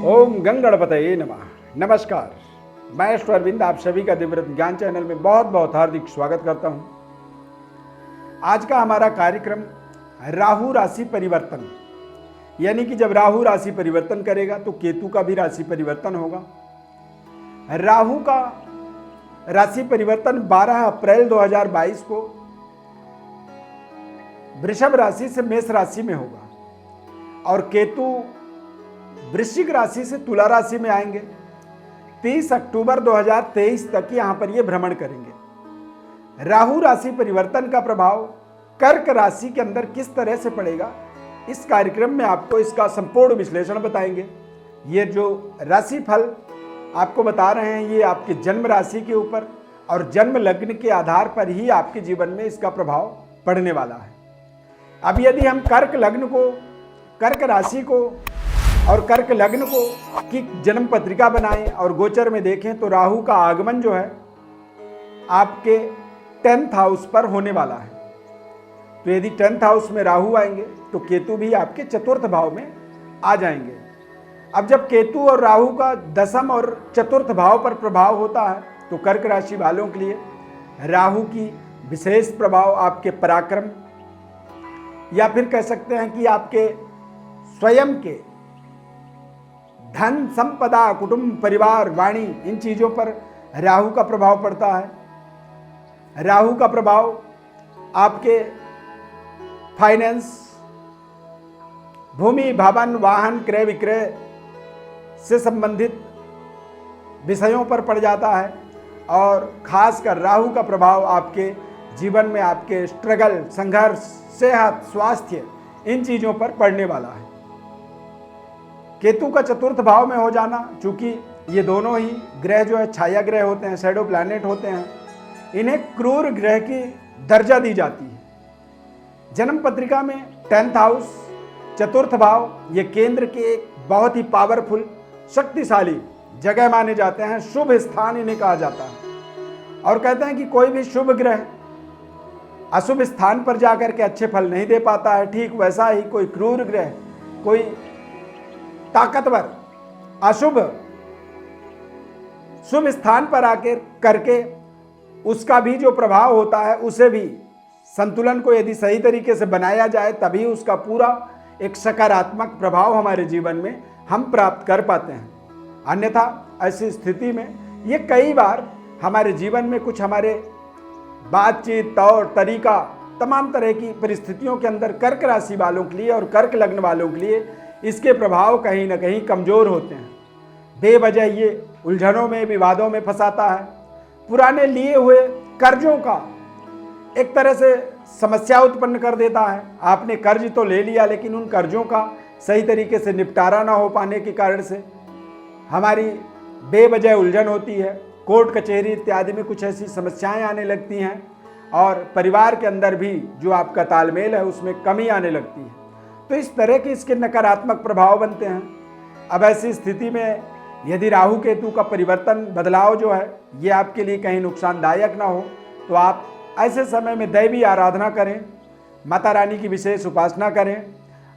ओम गंगणपतये नमः। नमस्कार, मैं ईश्वर अरविंद आप सभी का दिव्यव्रत ज्ञान चैनल में बहुत बहुत हार्दिक स्वागत करता हूं। आज का हमारा कार्यक्रम राहु राशि परिवर्तन, यानी कि जब राहु राशि परिवर्तन करेगा तो केतु का भी राशि परिवर्तन होगा। राहु का राशि परिवर्तन 12 अप्रैल 2022 को वृषभ राशि से मेष राशि में होगा और केतु वृश्चिक राशि से तुला राशि में आएंगे। 30 अक्टूबर 2023 तक यहां पर ये भ्रमण करेंगे। राहु राशि परिवर्तन का प्रभाव कर्क राशि के अंदर किस तरह से पड़ेगा, इस कार्यक्रम में आपको इसका संपूर्ण विश्लेषण बताएंगे। ये जो राशि फल आपको बता रहे हैं ये आपके जन्म राशि के ऊपर और जन्म लग्न के आधार पर ही आपके जीवन में इसका प्रभाव पड़ने वाला है। अब यदि हम कर्क लग्न को, कर्क राशि को और कर्क लग्न को की जन्म पत्रिका बनाएं और गोचर में देखें तो राहु का आगमन जो है आपके 10th हाउस पर होने वाला है। तो यदि 10th हाउस में राहु आएंगे तो केतु भी आपके 4th भाव में आ जाएंगे। अब जब केतु और राहु का 10th और 4th भाव पर प्रभाव होता है तो कर्क राशि वालों के लिए राहु की विशेष प्रभाव आपके पराक्रम या फिर कह सकते हैं कि आपके स्वयं के धन, संपदा, कुटुंब, परिवार, वाणी, इन चीजों पर राहु का प्रभाव पड़ता है। राहु का प्रभाव आपके फाइनेंस, भूमि, भवन, वाहन, क्रय विक्रय से संबंधित विषयों पर पड़ जाता है और खासकर राहु का प्रभाव आपके जीवन में आपके स्ट्रगल, संघर्ष, सेहत, स्वास्थ्य, इन चीजों पर पड़ने वाला है। केतु का 4th भाव में हो जाना, चूंकि ये दोनों ही ग्रह जो है छाया ग्रह होते हैं, शैडो प्लैनेट होते हैं, इन्हें क्रूर ग्रह की दर्जा दी जाती है। जन्म पत्रिका में 10th हाउस, 4th भाव, ये केंद्र के एक बहुत ही पावरफुल, शक्तिशाली जगह माने जाते हैं। शुभ स्थान इन्हें कहा जाता है और कहते हैं कि कोई भी शुभ ग्रह अशुभ स्थान पर जाकर के अच्छे फल नहीं दे पाता है। ठीक वैसा ही कोई क्रूर ग्रह, कोई ताकतवर अशुभ शुभ स्थान पर आकर करके उसका भी जो प्रभाव होता है उसे भी संतुलन को यदि सही तरीके से बनाया जाए तभी उसका पूरा एक सकारात्मक प्रभाव हमारे जीवन में हम प्राप्त कर पाते हैं। अन्यथा ऐसी स्थिति में ये कई बार हमारे जीवन में कुछ हमारे बातचीत, तौर तरीका, तमाम तरह की परिस्थितियों के अंदर कर्क राशि वालों के लिए और कर्क लग्न वालों के लिए इसके प्रभाव कहीं ना कहीं कमजोर होते हैं। बेवजह ये उलझनों में, विवादों में फंसाता है। पुराने लिए हुए कर्जों का एक तरह से समस्या उत्पन्न कर देता है। आपने कर्ज तो ले लिया लेकिन उन कर्जों का सही तरीके से निपटारा ना हो पाने के कारण से हमारी बेवजह उलझन होती है। कोर्ट कचहरी इत्यादि में कुछ ऐसी समस्याएं आने लगती हैं और परिवार के अंदर भी जो आपका तालमेल है उसमें कमी आने लगती है। तो इस तरह के इसके नकारात्मक प्रभाव बनते हैं। अब ऐसी स्थिति में यदि राहु केतु का परिवर्तन, बदलाव जो है ये आपके लिए कहीं नुकसानदायक ना हो तो आप ऐसे समय में दैवी आराधना करें, माता रानी की विशेष उपासना करें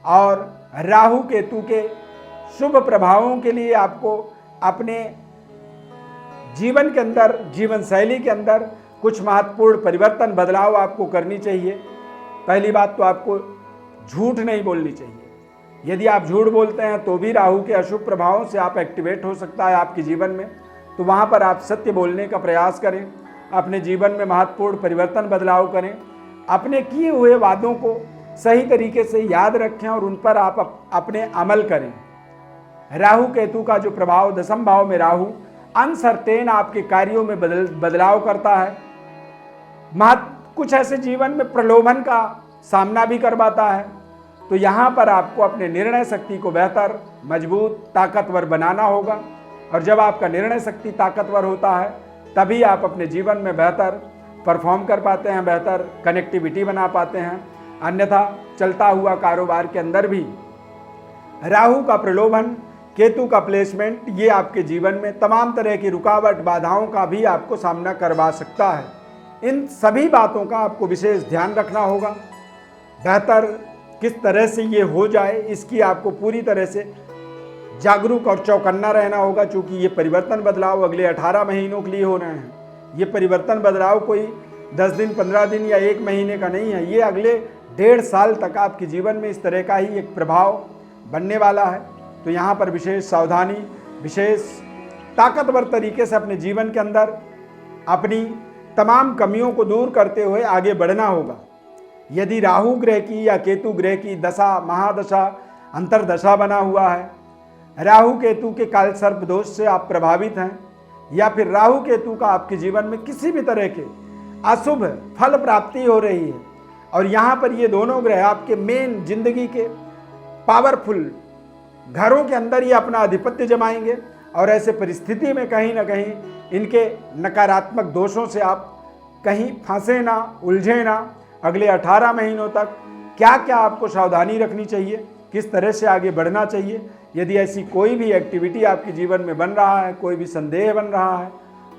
और राहु केतु के शुभ प्रभावों के लिए आपको अपने जीवन के अंदर, जीवन शैली के अंदर कुछ महत्वपूर्ण परिवर्तन, बदलाव आपको करनी चाहिए। पहली बात तो आपको झूठ नहीं बोलनी चाहिए। यदि आप झूठ बोलते हैं तो भी राहु के अशुभ प्रभावों से आप एक्टिवेट हो सकता है आपके जीवन में, तो वहाँ पर आप सत्य बोलने का प्रयास करें, अपने जीवन में महत्वपूर्ण परिवर्तन, बदलाव करें, अपने किए हुए वादों को सही तरीके से याद रखें और उन पर आप अपने अमल करें। राहु केतु का जो प्रभाव, 10th भाव में राहु अनसर्टेन आपके कार्यों में बदलाव करता है। कुछ ऐसे जीवन में प्रलोभन का सामना भी करवाता है। तो यहाँ पर आपको अपने निर्णय शक्ति को बेहतर, मजबूत, ताकतवर बनाना होगा और जब आपका निर्णय शक्ति ताकतवर होता है तभी आप अपने जीवन में बेहतर परफॉर्म कर पाते हैं, बेहतर कनेक्टिविटी बना पाते हैं। अन्यथा चलता हुआ कारोबार के अंदर भी राहु का प्रलोभन, केतु का प्लेसमेंट, ये आपके जीवन में तमाम तरह की रुकावट, बाधाओं का भी आपको सामना करवा सकता है। इन सभी बातों का आपको विशेष ध्यान रखना होगा। बेहतर किस तरह से ये हो जाए इसकी आपको पूरी तरह से जागरूक और चौकन्ना रहना होगा, क्योंकि ये परिवर्तन बदलाव अगले 18 महीनों के लिए हो रहे हैं। ये परिवर्तन बदलाव कोई 10 दिन, 15 दिन या 1 महीने का नहीं है, ये अगले 1.5 साल तक आपके जीवन में इस तरह का ही एक प्रभाव बनने वाला है। तो यहाँ पर विशेष सावधानी, विशेष ताकतवर तरीके से अपने जीवन के अंदर अपनी तमाम कमियों को दूर करते हुए आगे बढ़ना होगा। यदि राहु ग्रह की या केतु ग्रह की दशा, महादशा, अंतरदशा बना हुआ है, राहु केतु के काल सर्प दोष से आप प्रभावित हैं, या फिर राहु केतु का आपके जीवन में किसी भी तरह के अशुभ फल प्राप्ति हो रही है, और यहाँ पर ये दोनों ग्रह आपके मेन जिंदगी के पावरफुल घरों के अंदर ही अपना आधिपत्य जमाएंगे, और ऐसे परिस्थिति में कहीं ना कहीं इनके नकारात्मक दोषों से आप कहीं फंसे ना, उलझे ना। अगले 18 महीनों तक क्या क्या आपको सावधानी रखनी चाहिए, किस तरह से आगे बढ़ना चाहिए, यदि ऐसी कोई भी एक्टिविटी आपके जीवन में बन रहा है, कोई भी संदेह बन रहा है,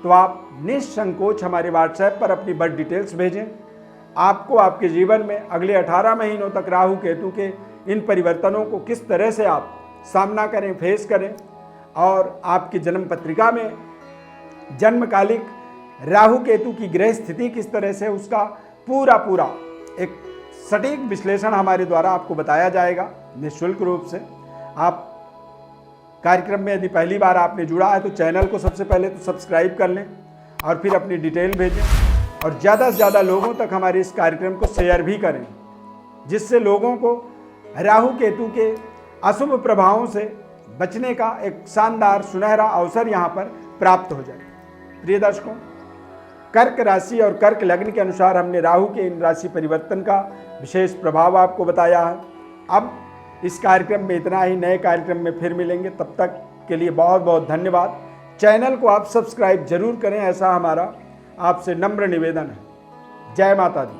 तो आप निसंकोच हमारे व्हाट्सएप पर अपनी बर्थ डिटेल्स भेजें। आपको आपके जीवन में अगले 18 महीनों तक राहु केतु के इन परिवर्तनों को किस तरह से आप सामना करें, फेस करें, और आपकी जन्म पत्रिका में जन्मकालिक राहु केतु की ग्रह स्थिति किस तरह से, उसका पूरा एक सटीक विश्लेषण हमारे द्वारा आपको बताया जाएगा निःशुल्क रूप से। आप कार्यक्रम में यदि पहली बार आपने जुड़ा है तो चैनल को सबसे पहले तो सब्सक्राइब कर लें, और फिर अपनी डिटेल भेजें, और ज़्यादा से ज़्यादा लोगों तक हमारे इस कार्यक्रम को शेयर भी करें, जिससे लोगों को राहु केतु के अशुभ प्रभावों से बचने का एक शानदार सुनहरा अवसर यहाँ पर प्राप्त हो जाए। प्रिय दर्शकों, कर्क राशि और कर्क लग्न के अनुसार हमने राहु के इन राशि परिवर्तन का विशेष प्रभाव आपको बताया है। अब इस कार्यक्रम में इतना ही, नए कार्यक्रम में फिर मिलेंगे, तब तक के लिए बहुत बहुत धन्यवाद। चैनल को आप सब्सक्राइब जरूर करें, ऐसा हमारा आपसे नम्र निवेदन है। जय माता दी।